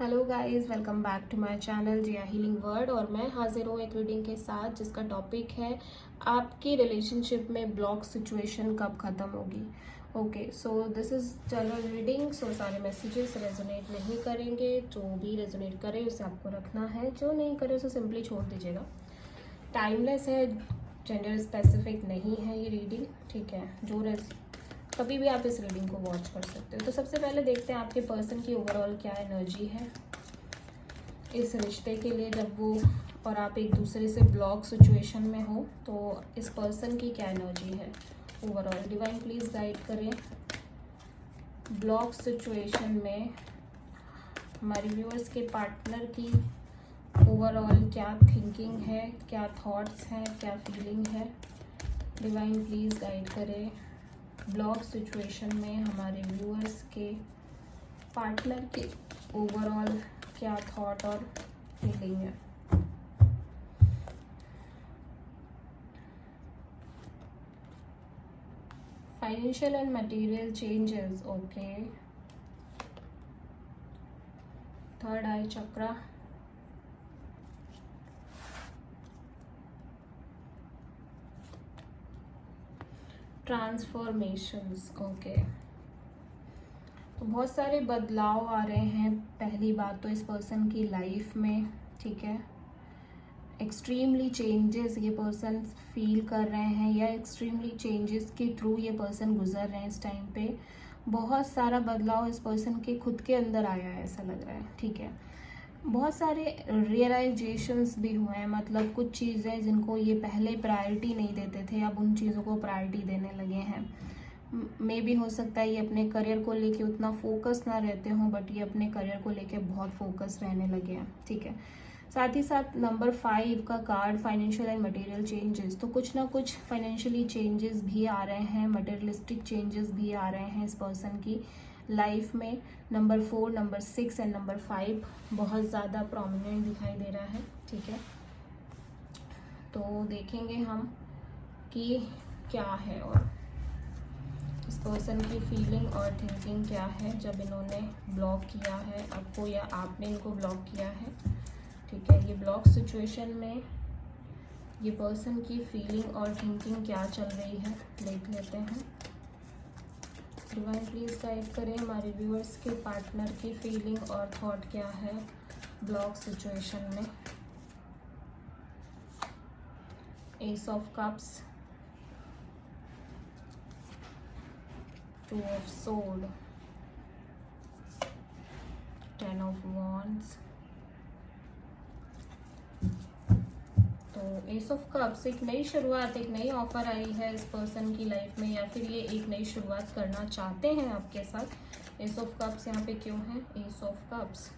Hello guys, welcome back to my channel Jiya healing word. और मैं हाजिर हूँ एक रीडिंग के साथ जिसका टॉपिक है आपकी रिलेशनशिप में ब्लॉक सिचुएशन कब ख़त्म होगी। Okay, so this is general reading. So सारे मैसेजेस रेजोनेट नहीं करेंगे। जो भी रेजोनेट करे उसे आपको रखना है, जो नहीं करे उसे सिंपली छोड़ दीजिएगा। टाइमलेस है, जेंडर स्पेसिफिक नहीं है ये रीडिंग, ठीक है। कभी भी आप इस रीडिंग को वॉच कर सकते हो। तो सबसे पहले देखते हैं आपके पर्सन की ओवरऑल क्या एनर्जी है इस रिश्ते के लिए। जब वो और आप एक दूसरे से ब्लॉक सिचुएशन में हो तो इस पर्सन की क्या एनर्जी है ओवरऑल। डिवाइन प्लीज गाइड करें। ब्लॉक सिचुएशन में हमारे व्यूअर्स के पार्टनर की ओवरऑल क्या थिंकिंग है, क्या थॉट्स हैं, क्या फीलिंग है। डिवाइन प्लीज गाइड करें। ब्लॉक सिचुएशन में हमारे व्यूअर्स के पार्टनर के ओवरऑल क्या थॉट और फीलिंग है। Financial and material changes, okay. Third I chakra, transformations, okay. तो बहुत सारे बदलाव आ रहे हैं। पहली बात तो इस पर्सन की लाइफ में, ठीक है, एक्सट्रीमली चेंजेस ये पर्सन फील कर रहे हैं या एक्सट्रीमली चेंजेस के थ्रू ये पर्सन गुजर रहे हैं इस टाइम पे। बहुत सारा बदलाव इस पर्सन के खुद के अंदर आया है, ऐसा लग रहा है, ठीक है। बहुत सारे रियलाइजेशंस भी हुए हैं, मतलब कुछ चीज़ें जिनको ये पहले प्रायोरिटी नहीं देते थे अब उन चीज़ों को प्रायोरिटी देने लगे हैं। मे भी हो सकता है ये अपने करियर को लेके उतना फोकस ना रहते हों, बट ये अपने करियर को लेके बहुत फोकस रहने लगे हैं, ठीक है। साथ ही साथ नंबर 5 का card financial and material changes, तो कुछ ना कुछ फाइनेंशियली चेंजेस भी आ रहे हैं, मटेरियलिस्टिक चेंजेस भी आ रहे हैं इस पर्सन की लाइफ में। नंबर 4, नंबर 6 एंड नंबर 5 बहुत ज़्यादा प्रोमिनेंट दिखाई दे रहा है, ठीक है। तो देखेंगे हम कि क्या है और इस पर्सन की फीलिंग और थिंकिंग क्या है जब इन्होंने ब्लॉक किया है आपको या आपने इनको ब्लॉक किया है, ठीक है। ये ब्लॉक सिचुएशन में ये पर्सन की फीलिंग और थिंकिंग क्या चल रही है देख लेते हैं। डिवाइन प्लीज गाइड करें हमारे व्यूअर्स के पार्टनर की फीलिंग और थॉट क्या है ब्लॉक सिचुएशन में। S of cups, 2 of sword, 10 of wands. तो एस ऑफ कप्स एक नई शुरुआत, एक नई ऑफर आई है इस पर्सन की लाइफ में, या फिर ये एक नई शुरुआत करना चाहते हैं आपके साथ। एस ऑफ कप्स यहाँ पे क्यों है? S of cups,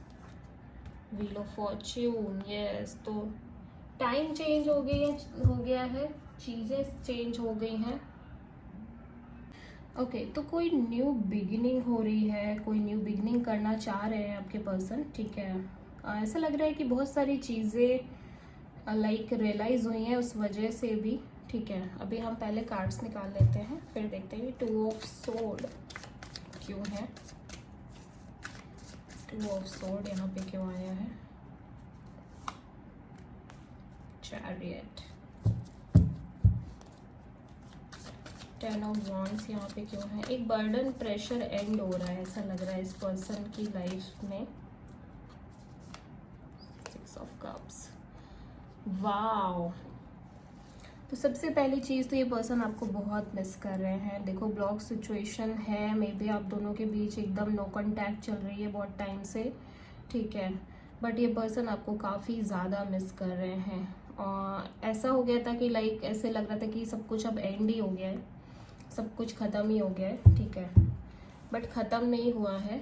wheel of Fortune, yes. तो टाइम चेंज हो गया है, चीज़ें चेंज हो गई हैं, ओके। तो कोई न्यू बिगिनिंग हो रही है, कोई न्यू बिगिनिंग करना चाह रहे हैं आपके पर्सन, ठीक है। ऐसा लग रहा है कि बहुत सारी चीज़ें लाइक रियलाइज हुई हैं उस वजह से भी, ठीक है। अभी हम पहले कार्ड्स निकाल लेते हैं फिर देखते हैं 2 ऑफ सोर्ड क्यों है। 2 ऑफ सोर्ड यहाँ पे क्यों आया है? चैरियट, 10 ऑफ वॉन्ड्स यहाँ पे क्यों है? एक बर्डन, प्रेशर एंड हो रहा है ऐसा लग रहा है इस पर्सन की लाइफ में। 6 ऑफ कप्स, वाओ। तो सबसे पहली चीज़ तो ये पर्सन आपको बहुत मिस कर रहे हैं। देखो ब्लॉक सिचुएशन है, मे बी आप दोनों के बीच एकदम नो कॉन्टैक्ट चल रही है बहुत टाइम से, ठीक है। बट ये पर्सन आपको काफ़ी ज़्यादा मिस कर रहे हैं। और ऐसा हो गया था कि लाइक ऐसे लग रहा था कि सब कुछ अब एंड ही हो गया है, सब कुछ ख़त्म ही हो गया है, ठीक है। बट ख़त्म नहीं हुआ है।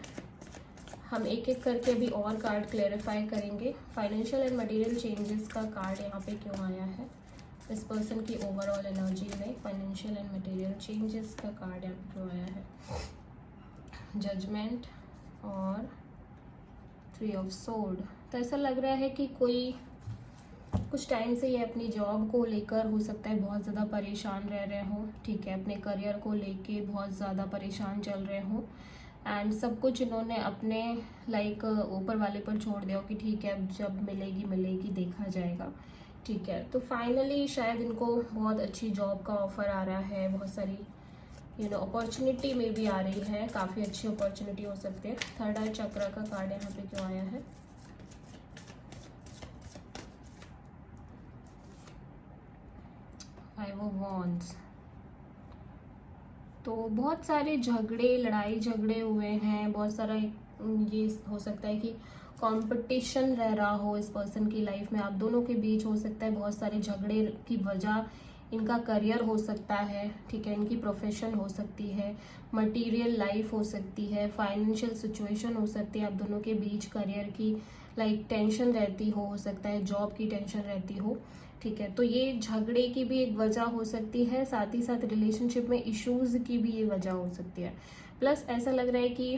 हम एक एक करके अभी और कार्ड क्लेरिफाई करेंगे। फाइनेंशियल एंड मटेरियल चेंजेस का कार्ड यहाँ पे क्यों आया है इस पर्सन की ओवरऑल एनर्जी में? फाइनेंशियल एंड मटेरियल चेंजेस का कार्ड यहाँ पे क्यों आया है? जजमेंट और 3 ऑफ सोर्ड। तो ऐसा लग रहा है कि कोई कुछ टाइम से ये अपनी जॉब को लेकर हो सकता है बहुत ज़्यादा परेशान रह रहे हो, ठीक है। अपने करियर को लेके बहुत ज़्यादा परेशान चल रहे हो। एंड सब कुछ इन्होंने अपने लाइक ऊपर वाले पर छोड़ दिया कि ठीक है अब जब मिलेगी मिलेगी देखा जाएगा, ठीक है। तो फाइनली शायद इनको बहुत अच्छी जॉब का ऑफर आ रहा है, बहुत सारी अपॉर्चुनिटी में भी आ रही है, काफ़ी अच्छी अपॉर्चुनिटी हो सकती है। थर्ड आई चक्र का कार्ड यहाँ पे क्यों आया है? Five of wands. तो बहुत सारे झगड़े, लड़ाई झगड़े हुए हैं, बहुत सारा ये हो सकता है कि कंपटीशन रह रहा हो इस पर्सन की लाइफ में, आप दोनों के बीच हो सकता है बहुत सारे झगड़े की वजह इनका करियर हो सकता है, ठीक है, इनकी प्रोफेशन हो सकती है, मटेरियल लाइफ हो सकती है, फाइनेंशियल सिचुएशन हो सकती है, आप दोनों के बीच करियर की लाइक टेंशन रहती हो सकता है जॉब की टेंशन रहती हो, ठीक है। तो ये झगड़े की भी एक वजह हो सकती है, साथ ही साथ रिलेशनशिप में इश्यूज की भी ये वजह हो सकती है। प्लस ऐसा लग रहा है कि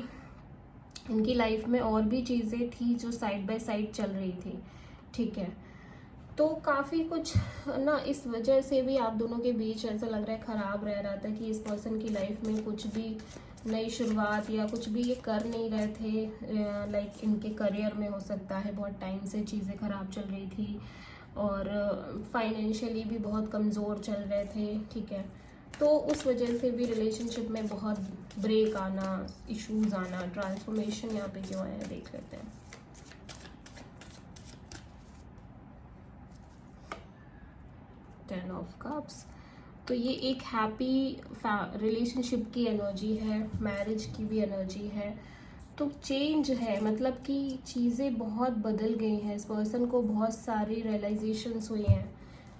इनकी लाइफ में और भी चीज़ें थी जो साइड बाय साइड चल रही थी, ठीक है। तो काफ़ी कुछ ना इस वजह से भी आप दोनों के बीच ऐसा लग रहा है खराब रह रहा था कि इस पर्सन की लाइफ में कुछ भी नई शुरुआत या कुछ भी ये कर नहीं रहे थे, लाइक इनके करियर में हो सकता है बहुत टाइम से चीज़ें खराब चल रही थी और फाइनेंशियली भी बहुत कमज़ोर चल रहे थे, ठीक है। तो उस वजह से भी रिलेशनशिप में बहुत ब्रेक आना, इश्यूज आना, ट्रांसफॉर्मेशन यहाँ पे क्यों आया देख लेते हैं। Ten of cups. तो ये एक हैप्पी रिलेशनशिप की एनर्जी है, मैरिज की भी एनर्जी है। तो चेंज है, मतलब कि चीज़ें बहुत बदल गई हैं, इस पर्सन को बहुत सारी रियलाइजेशंस हुई हैं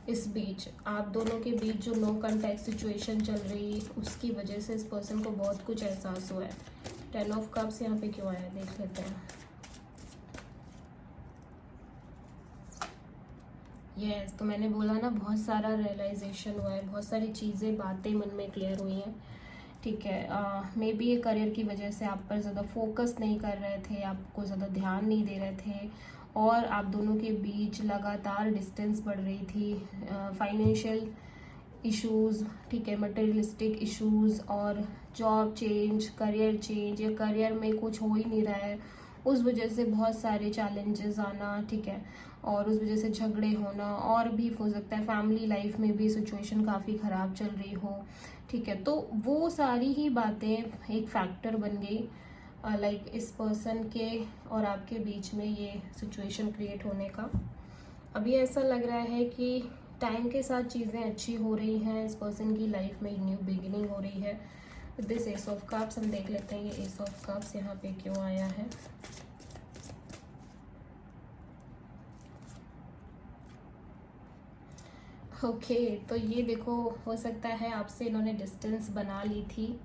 इस बीच, आप दोनों के बीच जो नो कॉन्टैक्ट सिचुएशन चल रही उसकी वजह से इस पर्सन को बहुत कुछ एहसास हुआ है। टेन ऑफ कप्स यहाँ पे क्यों आया देख लेते हैं। यस, तो मैंने बोला ना बहुत सारा रियलाइजेशन हुआ है, बहुत सारी चीज़ें बातें मन में क्लियर हुई हैं, ठीक है। मे बी ये करियर की वजह से आप पर ज़्यादा फोकस नहीं कर रहे थे, आपको ज़्यादा ध्यान नहीं दे रहे थे और आप दोनों के बीच लगातार डिस्टेंस बढ़ रही थी, फाइनेंशियल इश्यूज, ठीक है, मटेरियलिस्टिक इश्यूज और जॉब चेंज, करियर चेंज या करियर में कुछ हो ही नहीं रहा है, उस वजह से बहुत सारे चैलेंजेस आना, ठीक है, और उस वजह से झगड़े होना और भी हो सकता है फैमिली लाइफ में भी सिचुएशन काफ़ी ख़राब चल रही हो, ठीक है। तो वो सारी ही बातें एक फैक्टर बन गई लाइक इस पर्सन के और आपके बीच में ये सिचुएशन क्रिएट होने का। अभी ऐसा लग रहा है कि टाइम के साथ चीज़ें अच्छी हो रही हैं, इस पर्सन की लाइफ में न्यू बिगिनिंग हो रही है। दिस एस ऑफ कप्स, हम देख लेते हैं ये एस ऑफ कप्स यहाँ पे क्यों आया है। ओके तो ये देखो, हो सकता है आपसे इन्होंने डिस्टेंस बना ली थी,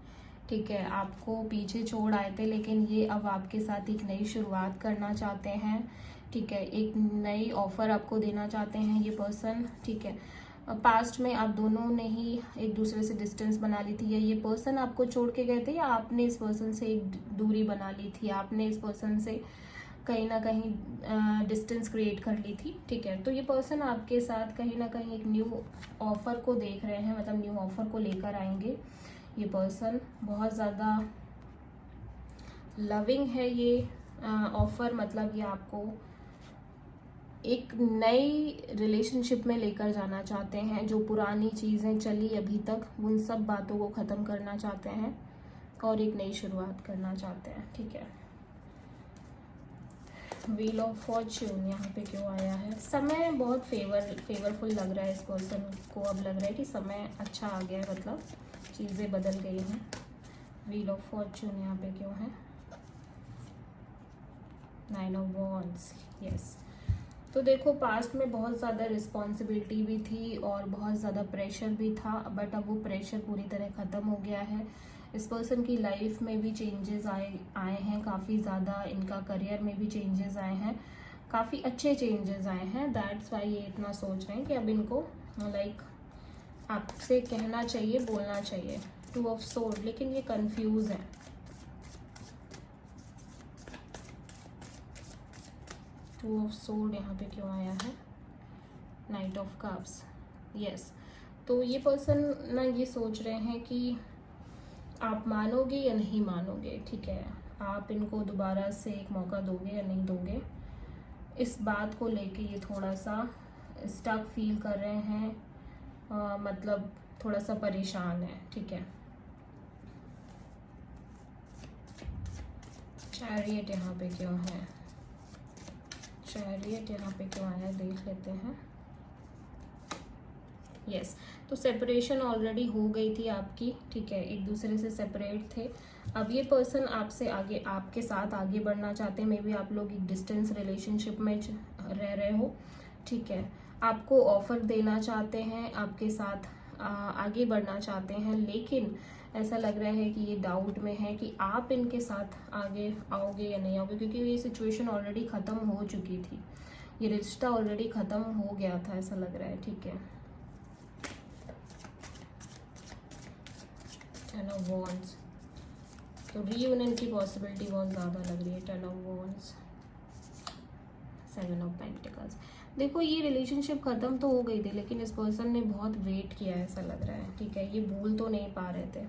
ठीक है, आपको पीछे छोड़ आए थे, लेकिन ये अब आपके साथ एक नई शुरुआत करना चाहते हैं, ठीक है, एक नई ऑफर आपको देना चाहते हैं ये पर्सन, ठीक है। पास्ट में आप दोनों ने ही एक दूसरे से डिस्टेंस बना ली थी, या ये पर्सन आपको छोड़ के गए थे, या आपने इस पर्सन से एक दूरी बना ली थी, आपने इस पर्सन से कहीं ना कहीं डिस्टेंस क्रिएट कर ली थी, ठीक है। तो ये पर्सन आपके साथ कहीं ना कहीं एक न्यू ऑफर को देख रहे हैं, मतलब न्यू ऑफर को लेकर आएंगे ये पर्सन, बहुत ज़्यादा लविंग है ये ऑफर, मतलब ये आपको एक नई रिलेशनशिप में लेकर जाना चाहते हैं, जो पुरानी चीज़ें चली अभी तक उन सब बातों को ख़त्म करना चाहते हैं और एक नई शुरुआत करना चाहते हैं, ठीक है। व्हील ऑफ फॉर्च्यून यहाँ पे क्यों आया है। समय बहुत फेवरफुल लग रहा है इस पर्सन को, अब लग रहा है कि समय अच्छा आ गया है, मतलब चीज़ें बदल गई हैं। व्हील ऑफ फॉर्च्यून यहाँ पे क्यों है। Nine of wands, yes. तो देखो पास्ट में बहुत ज़्यादा रिस्पॉन्सिबिलिटी भी थी और बहुत ज़्यादा प्रेशर भी था, बट अब वो प्रेशर पूरी तरह ख़त्म हो गया है। इस पर्सन की लाइफ में भी चेंजेस आए हैं काफ़ी ज़्यादा, इनका करियर में भी चेंजेस आए हैं, काफ़ी अच्छे चेंजेस आए हैं। दैट्स वाई ये इतना सोच रहे हैं कि अब इनको लाइक आपसे कहना चाहिए, बोलना चाहिए। टू ऑफ सोर्ड, लेकिन ये कंफ्यूज है। टू ऑफ सोर्ड यहाँ पे क्यों आया है। Night of cups, yes. तो ये पर्सन ना ये सोच रहे हैं कि आप मानोगे या नहीं मानोगे, ठीक है, आप इनको दोबारा से एक मौका दोगे या नहीं दोगे, इस बात को लेके ये थोड़ा सा स्टक फील कर रहे हैं, मतलब थोड़ा सा परेशान है, ठीक है। चैरियट यहाँ पे क्यों है, चैरियट यहाँ पे क्यों आया, देख लेते हैं। यस, तो सेपरेशन ऑलरेडी हो गई थी आपकी, ठीक है, एक दूसरे से सेपरेट थे। अब ये पर्सन आपसे आगे, आपके साथ आगे बढ़ना चाहते हैं। मे बी आप लोग एक डिस्टेंस रिलेशनशिप में रह रहे हो, ठीक है, आपको ऑफर देना चाहते हैं, आपके साथ आगे बढ़ना चाहते हैं, लेकिन ऐसा लग रहा है कि ये डाउट में है कि आप इनके साथ आगे आओगे या नहीं आओगे, क्योंकि ये सिचुएशन ऑलरेडी ख़त्म हो चुकी थी, ये रिश्ता ऑलरेडी ख़त्म हो गया था, ऐसा लग रहा है, ठीक है। टेन ऑफ वॉन्ड्स, तो रीयूनियन की पॉसिबिलिटी बहुत ज़्यादा लग रही है। Ten of wands, seven of pentacles. देखो ये रिलेशनशिप ख़त्म तो हो गई थी, लेकिन इस पर्सन ने बहुत वेट किया है, ऐसा लग रहा है, ठीक है, ये भूल तो नहीं पा रहे थे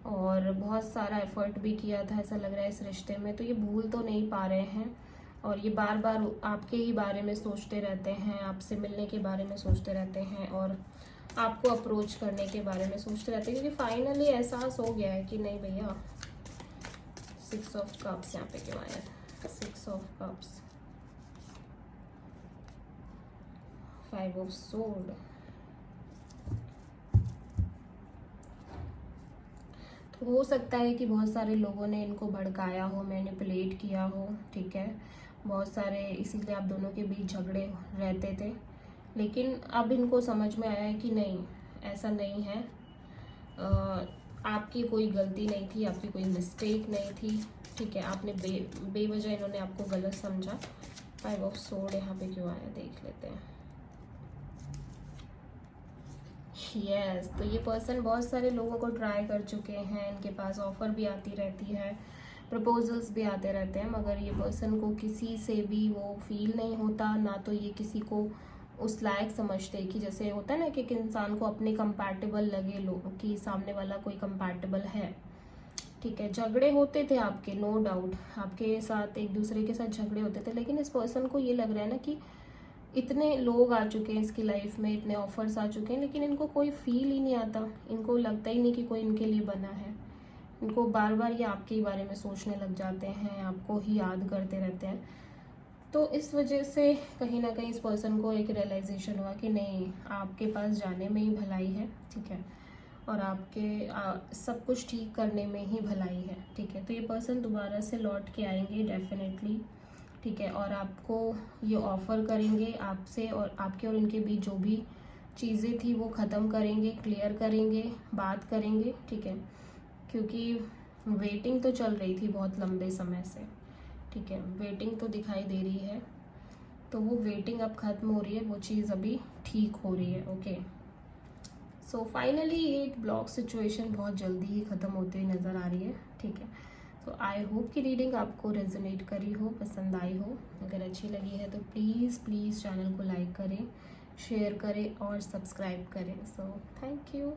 और बहुत सारा एफर्ट भी किया था, ऐसा लग रहा है इस रिश्ते में, तो ये भूल तो नहीं पा रहे हैं और ये बार बार आपके ही बारे में सोचते रहते हैं, आपसे मिलने के बारे में सोचते रहते हैं और आपको अप्रोच करने के बारे में सोचते रहते हैं, क्योंकि फाइनली एहसास हो गया है कि नहीं भैया। सिक्स ऑफ कप्स यहाँ पे क्यों आया, six of cups, five of sword, तो हो सकता है कि बहुत सारे लोगों ने इनको भड़काया हो, मैनिपुलेट किया हो, ठीक है, बहुत सारे, इसीलिए आप दोनों के बीच झगड़े रहते थे, लेकिन अब इनको समझ में आया है कि नहीं, ऐसा नहीं है, आपकी कोई गलती नहीं थी, आपकी कोई मिस्टेक नहीं थी, ठीक है, आपने बेवजह इन्होंने आपको गलत समझा। फाइव ऑफ सोर्ड यहाँ पे क्यों आया, देख लेते हैं। यस, तो ये पर्सन बहुत सारे लोगों को ट्राई कर चुके हैं, इनके पास ऑफर भी आती रहती है, प्रपोजल्स भी आते रहते हैं, मगर ये पर्सन को किसी से भी वो फील नहीं होता, ना तो ये किसी को उस लायक समझते कि जैसे होता है ना कि इंसान को अपने कंपैटिबल लगे लोग कि सामने वाला कोई कंपैटिबल है, ठीक है। झगड़े होते थे आपके, नो डाउट आपके साथ, एक दूसरे के साथ झगड़े होते थे, लेकिन इस पर्सन को ये लग रहा है ना कि इतने लोग आ चुके हैं इसकी लाइफ में, इतने ऑफर्स आ चुके हैं, लेकिन इनको कोई फील ही नहीं आता, इनको लगता ही नहीं कि कोई इनके लिए बना है, इनको बार बार ये आपके ही बारे में सोचने लग जाते हैं, आपको ही याद करते रहते हैं। तो इस वजह से कहीं ना कहीं इस पर्सन को एक रियलाइजेशन हुआ कि नहीं, आपके पास जाने में ही भलाई है, ठीक है, और आपके सब कुछ ठीक करने में ही भलाई है, ठीक है। तो ये पर्सन दोबारा से लौट के आएंगे डेफिनेटली, ठीक है, और आपको ये ऑफ़र करेंगे, आपसे और आपके और इनके बीच जो भी चीज़ें थी वो ख़त्म करेंगे, क्लियर करेंगे, बात करेंगे, ठीक है, क्योंकि वेटिंग तो चल रही थी बहुत लंबे समय से, ठीक है, वेटिंग तो दिखाई दे रही है, तो वो वेटिंग अब ख़त्म हो रही है, वो चीज़ अभी ठीक हो रही है, ओके। सो फाइनली ये ब्लॉक सिचुएशन बहुत जल्दी ही ख़त्म होती हुई नज़र आ रही है, ठीक है। तो आई होप कि रीडिंग आपको रेजोनेट करी हो, पसंद आई हो, अगर अच्छी लगी है तो प्लीज़ चैनल को लाइक करें, शेयर करें और सब्सक्राइब करें। So thank you.